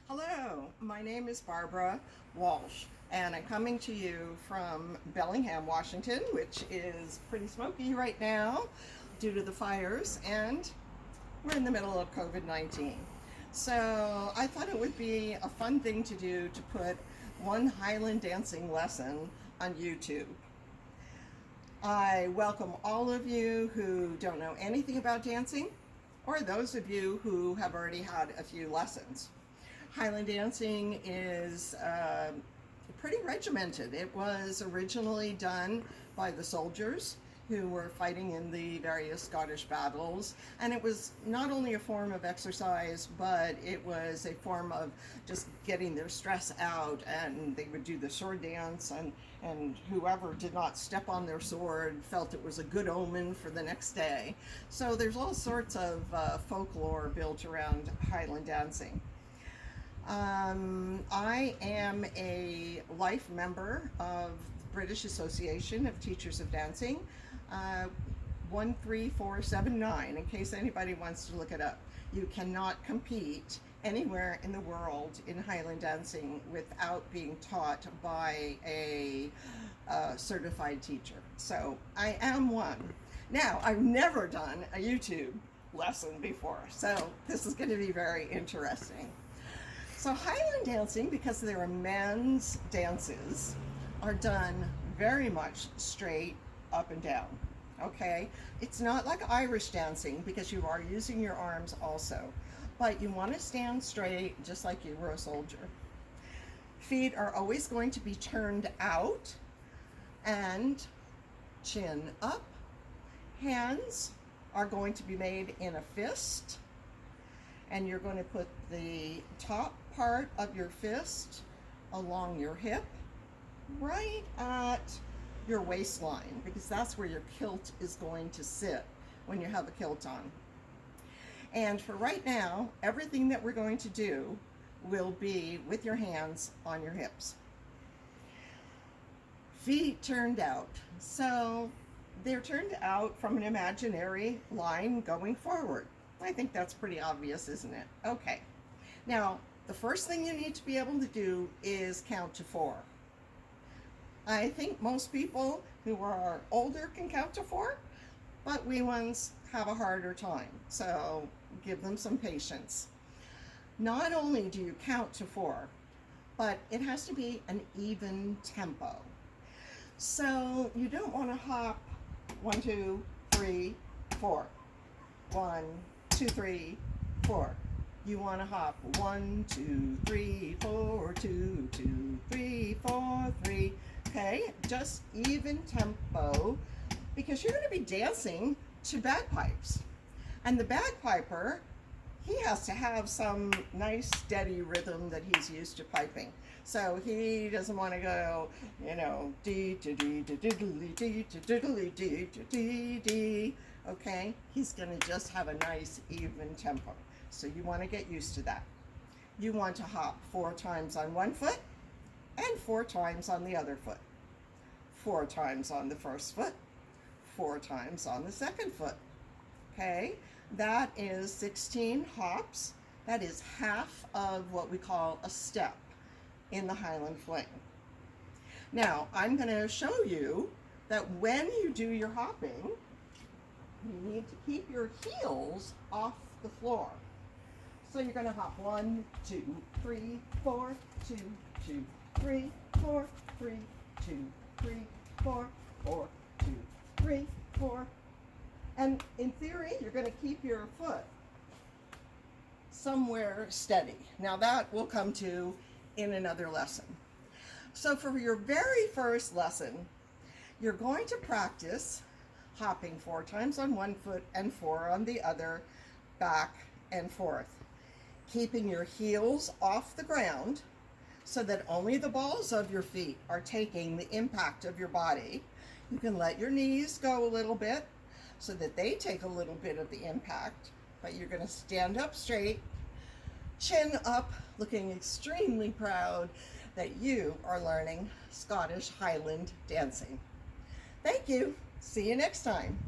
Hello, my name is Barbara Walsh, and I'm coming to you from Bellingham, Washington, which is pretty smoky right now due to the fires, and we're in the middle of COVID-19. So I thought it would be a fun thing to do to put one Highland dancing lesson on YouTube. I welcome all of you who don't know anything about dancing, or those of you who have already had a few lessons. Highland dancing is pretty regimented. It was originally done by the soldiers who were fighting in the various Scottish battles, and it was not only a form of exercise, but it was a form of just getting their stress out, and they would do the sword dance, and whoever did not step on their sword felt it was a good omen for the next day. So there's all sorts of folklore built around Highland dancing. I am a life member of the British Association of Teachers of Dancing, 13479, in case anybody wants to look it up. You cannot compete anywhere in the world in Highland dancing without being taught by a certified teacher. So I am one. Now, I've never done a YouTube lesson before, so this is going to be very interesting. So Highland dancing, because they're men's dances, are done very much straight up and down, okay? It's not like Irish dancing because you are using your arms also, but you want to stand straight just like you were a soldier. Feet are always going to be turned out and chin up. Hands are going to be made in a fist, and you're going to put the top part of your fist along your hip, right at your waistline, because that's where your kilt is going to sit when you have a kilt on. And for right now, everything that we're going to do will be with your hands on your hips. Feet turned out. So they're turned out from an imaginary line going forward. I think that's pretty obvious, isn't it? Okay. Now, the first thing you need to be able to do is count to 4. I think most people who are older can count to 4, but wee ones have a harder time, so give them some patience. Not only do you count to 4, but it has to be an even tempo. So you don't want to hop 1, 2, 3, 4. 1, 2, 3, 4. You want to hop 1, 2, 3, 4, 2, 2, 3, 4, 3. Okay, just even tempo, because you're going to be dancing to bagpipes. And the bagpiper, he has to have some nice steady rhythm that he's used to piping. So he doesn't want to go, dee to dee to diddly dee to diddly dee to dee dee. Okay, he's going to just have a nice even tempo. So you want to get used to that. You want to hop 4 times on one foot and 4 times on the other foot. 4 times on the first foot, 4 times on the second foot. Okay, that is 16 hops. That is half of what we call a step in the Highland fling. Now, I'm going to show you that when you do your hopping, you need to keep your heels off the floor. So you're going to hop 1, 2, 3, 4, 2, 2, 3, 4, 3, 2, 3, 4, 4, 2, 3, 4. And in theory, you're going to keep your foot somewhere steady. Now that will come to in another lesson. So for your very first lesson, you're going to practice hopping 4 times on one foot and 4 on the other, back and forth, keeping your heels off the ground so that only the balls of your feet are taking the impact of your body. You can let your knees go a little bit so that they take a little bit of the impact, but you're going to stand up straight, chin up, looking extremely proud that you are learning Scottish Highland dancing. Thank you. See you next time.